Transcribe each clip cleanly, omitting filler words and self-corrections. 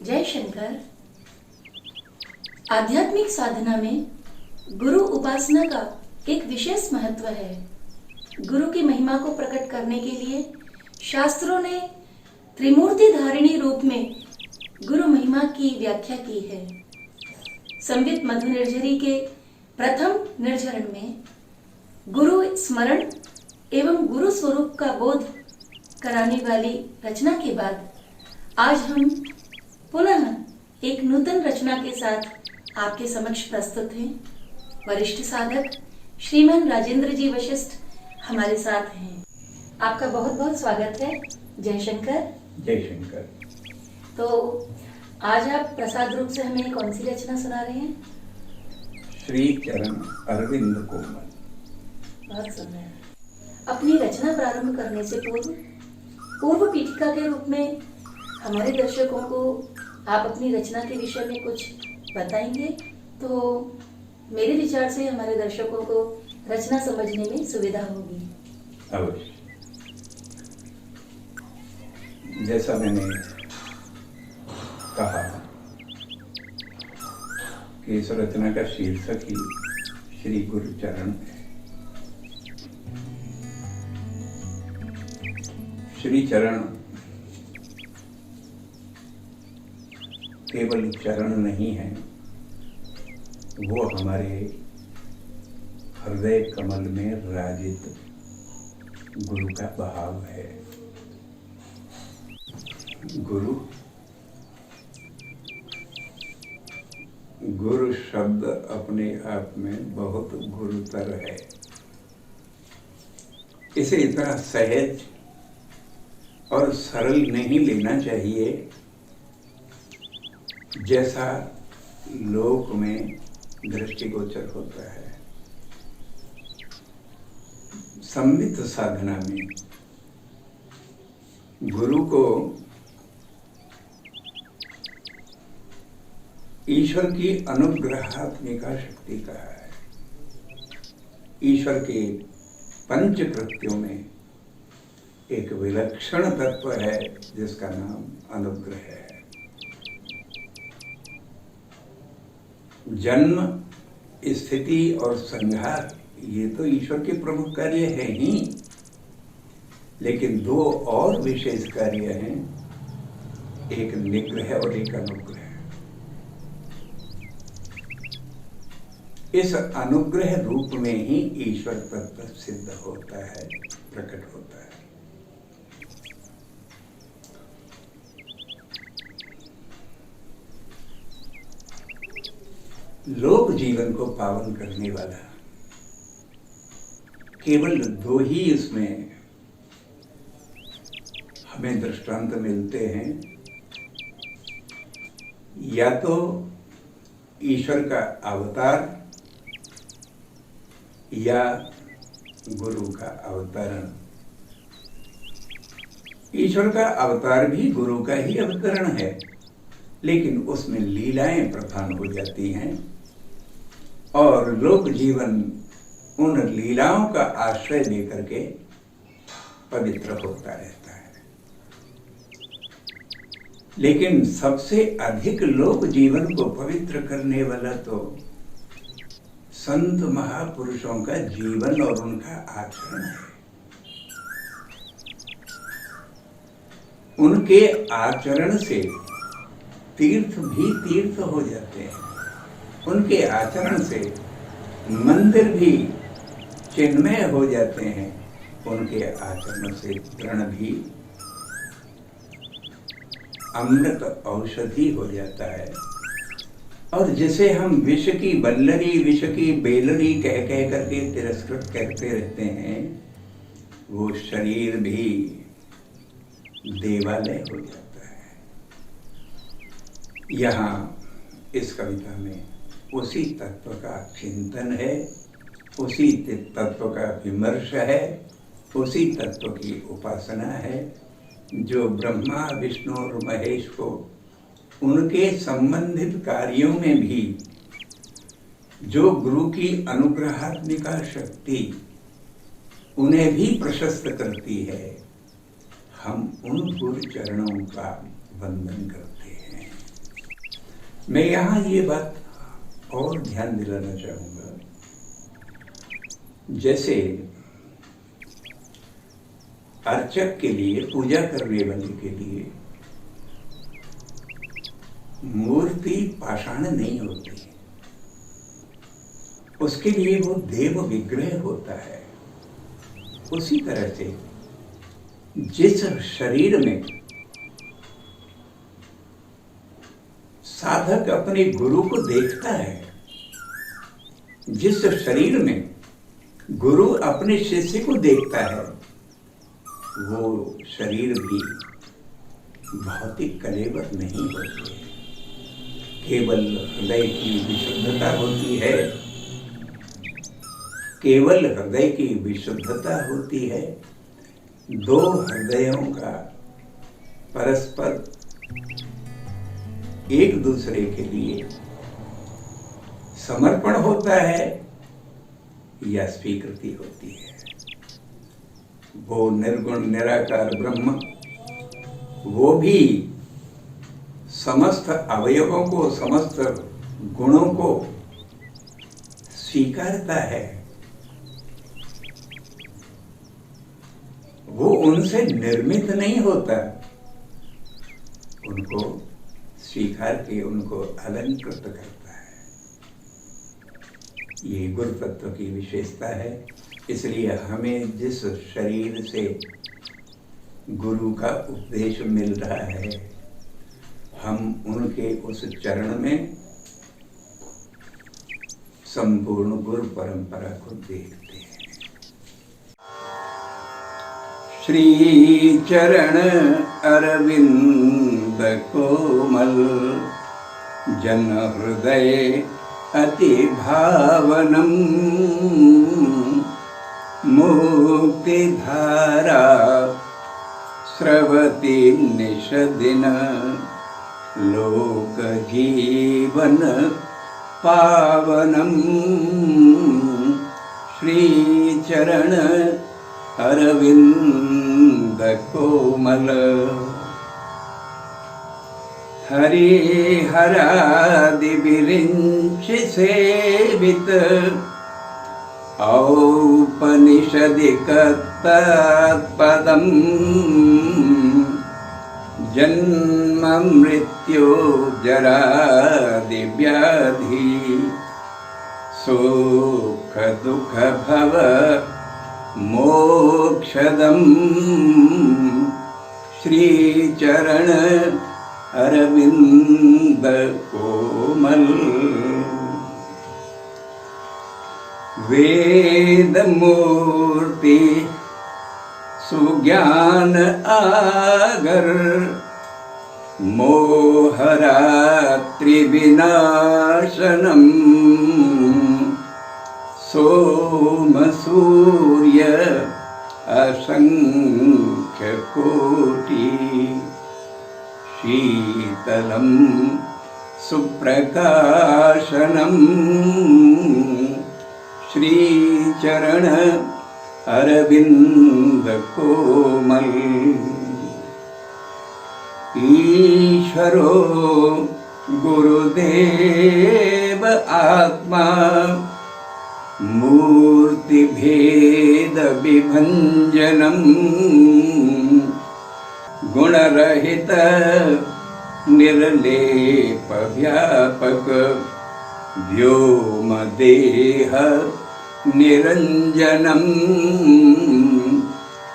जय शंकर। आध्यात्मिक साधना में गुरु उपासना का एक विशेष महत्व है। गुरु की महिमा को प्रकट करने के लिए शास्त्रों ने त्रिमूर्ति धारिणी रूप में गुरु महिमा की व्याख्या की है। संवित मधु निर्झरी के प्रथम निर्झरण में गुरु स्मरण एवं गुरु स्वरूप का बोध कराने वाली रचना के बाद आज हम पुनः एक नूतन रचना के साथ आपके समक्ष प्रस्तुत हैं। वरिष्ठ साधक श्रीमान राजेंद्र जी वशिष्ठ हमारे साथ हैं। आपका बहुत बहुत स्वागत है। जय शंकर। जय शंकर। तो आज आप प्रसाद रूप से हमें कौन सी रचना सुना रहे हैं? श्री चरण अरविंद कोमल। बहुत सुंदर। अपनी रचना प्रारंभ करने से पूर्व पीठिका के रूप में हमारे दर्शकों को आप अपनी रचना के विषय में कुछ बताएंगे तो मेरे विचार से हमारे दर्शकों को रचना समझने में सुविधा होगी। अवश्य। जैसा मैंने कहा कि इस रचना का शीर्षक ही श्री गुरु चरण है। श्री चरण केवल चरण नहीं है, वो हमारे हृदय कमल में राजित गुरु का भाव है। गुरु शब्द अपने आप में बहुत गुरुतर है। इसे इतना सहज और सरल नहीं लेना चाहिए जैसा लोक में दृष्टिगोचर होता है। संवित साधना में गुरु को ईश्वर की अनुग्रहात्मिका शक्ति कहा है। ईश्वर के पंच कृत्यों में एक विलक्षण तत्व है जिसका नाम अनुग्रह है। जन्म, स्थिति और संहार ये तो ईश्वर के प्रमुख कार्य है ही, लेकिन दो और विशेष कार्य हैं, एक निग्रह और एक अनुग्रह। इस अनुग्रह रूप में ही ईश्वर तत्व सिद्ध होता है, प्रकट होता है। लोक जीवन को पावन करने वाला केवल दो ही इसमें हमें दृष्टांत मिलते हैं। या तो ईश्वर का अवतार या गुरु का अवतरण। ईश्वर का अवतार भी गुरु का ही अवतरण है, लेकिन उसमें लीलाएं प्रधान हो जाती हैं और लोक जीवन उन लीलाओं का आश्रय लेकर के पवित्र होता रहता है। लेकिन सबसे अधिक लोक जीवन को पवित्र करने वाला तो संत महापुरुषों का जीवन और उनका आचरण है। उनके आचरण से तीर्थ भी तीर्थ हो जाते हैं। उनके आचरण से मंदिर भी चिन्मय हो जाते हैं। उनके आचरण से तृण भी अमृत औषधि हो जाता है। और जिसे हम विष की बल्लरी, विष की बेलरी कह कह करके तिरस्कृत करते रहते हैं, वो शरीर भी देवालय हो जाता है। यहाँ इस कविता में उसी तत्व का चिंतन है, उसी तत्व का विमर्श है, उसी तत्व की उपासना है जो ब्रह्मा, विष्णु और महेश को उनके संबंधित कार्यों में भी जो गुरु की अनुग्रहात्मिका शक्ति उन्हें भी प्रशस्त करती है। हम उन गुरु चरणों का वंदन करते हैं। मैं यहाँ ये बात और ध्यान दिलाना चाहूँगा, जैसे अर्चक के लिए, पूजा करने वाले के लिए मूर्ति पाषाण नहीं होती, उसके लिए वो देव विग्रह होता है। उसी तरह से जिस शरीर में साधक अपने गुरु को देखता है, जिस शरीर में गुरु अपने शिष्य को देखता है, वो शरीर भी भौतिक कलेवर नहीं होती है। केवल हृदय की विशुद्धता होती है, केवल हृदय की विशुद्धता होती है। दो हृदयों का परस्पर एक दूसरे के लिए समर्पण होता है या स्वीकृति होती है। वो निर्गुण निराकार ब्रह्म, वो भी समस्त अवयवों को, समस्त गुणों को स्वीकारता है। वो उनसे निर्मित नहीं होता, उनको स्वीकार के उनको अलंकृत करता है। ये गुरु तत्व की विशेषता है। इसलिए हमें जिस शरीर से गुरु का उपदेश मिल रहा है, हम उनके उस चरण में संपूर्ण गुरु परंपरा को देखते हैं। श्री चरण अरविंद कोमल, जन हृदय अति भावनम, मुक्ति धारा स्रवति निषदिन, लोक जीवन पावनम। श्री चरण अरविंद कोमल, हरिहरादि विरिंचि सेवित, औपनिषदिक तत्पदं, जन्म मृत्यु जरादि व्याधि, सुख दुख भव मोक्षदं। श्री चरण अरविंद कोमल, वेद मूर्ति सुज्ञान आगर, मोहरात्रि विनाशनम, सोम सूर्य असंख्य कोटि, शीतलं सुप्रकाशनम। श्री चरण अरविंद कोमल, ईश्वरो गुरुदेव आत्मा, मूर्ति भेद विभंजनम, गुणरहित निर्लेप व्यापक, व्योम देह निरंजनम।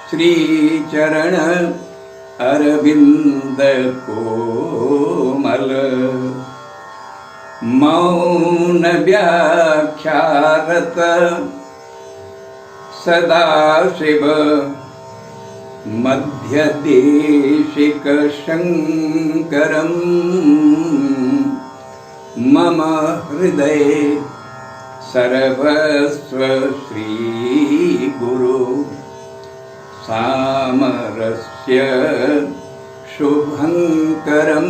श्री चरण अरविंद कोमल, मौन व्याख्यारत सदाशिव, मध्य देशिक शंकरम, मम हृदय सर्वस्व श्री गुरु, सामरस्य शुभंकरम।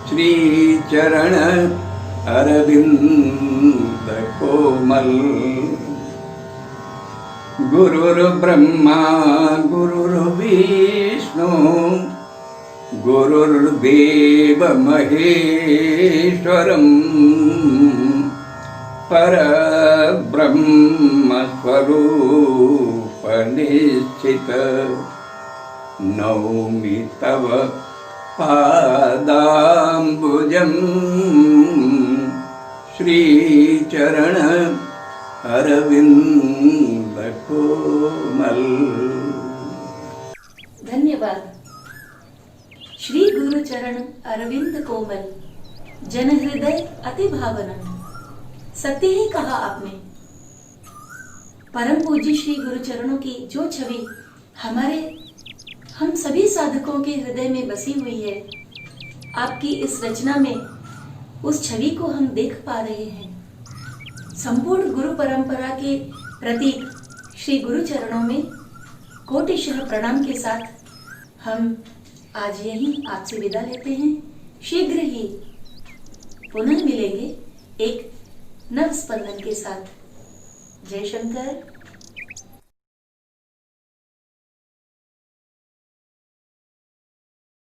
श्री चरण अरविंद कोमल, गुरुर्ब्रह्मा गुरुर्विष्णु गुरुर्देव महेश्वरम् परब्रह्म स्वरूप निश्चित नौमि तव पादाम्बुजम् श्रीचरण अरविंद कोमल। धन्यवाद। श्री गुरु चरण अरविंद कोमल, जन हृदय अति भावनम। सत्य ही कहा आपने। परम पूज्य श्री गुरु चरणों की जो छवि हम सभी साधकों के हृदय में बसी हुई है, आपकी इस रचना में उस छवि को हम देख पा रहे हैं। संपूर्ण गुरु परंपरा के प्रतीक श्री गुरु चरणों में कोटिशः प्रणाम के साथ हम आज यहीं आपसे विदा लेते हैं। शीघ्र ही पुनः मिलेंगे एक नव स्पंदन के साथ। जय शंकर।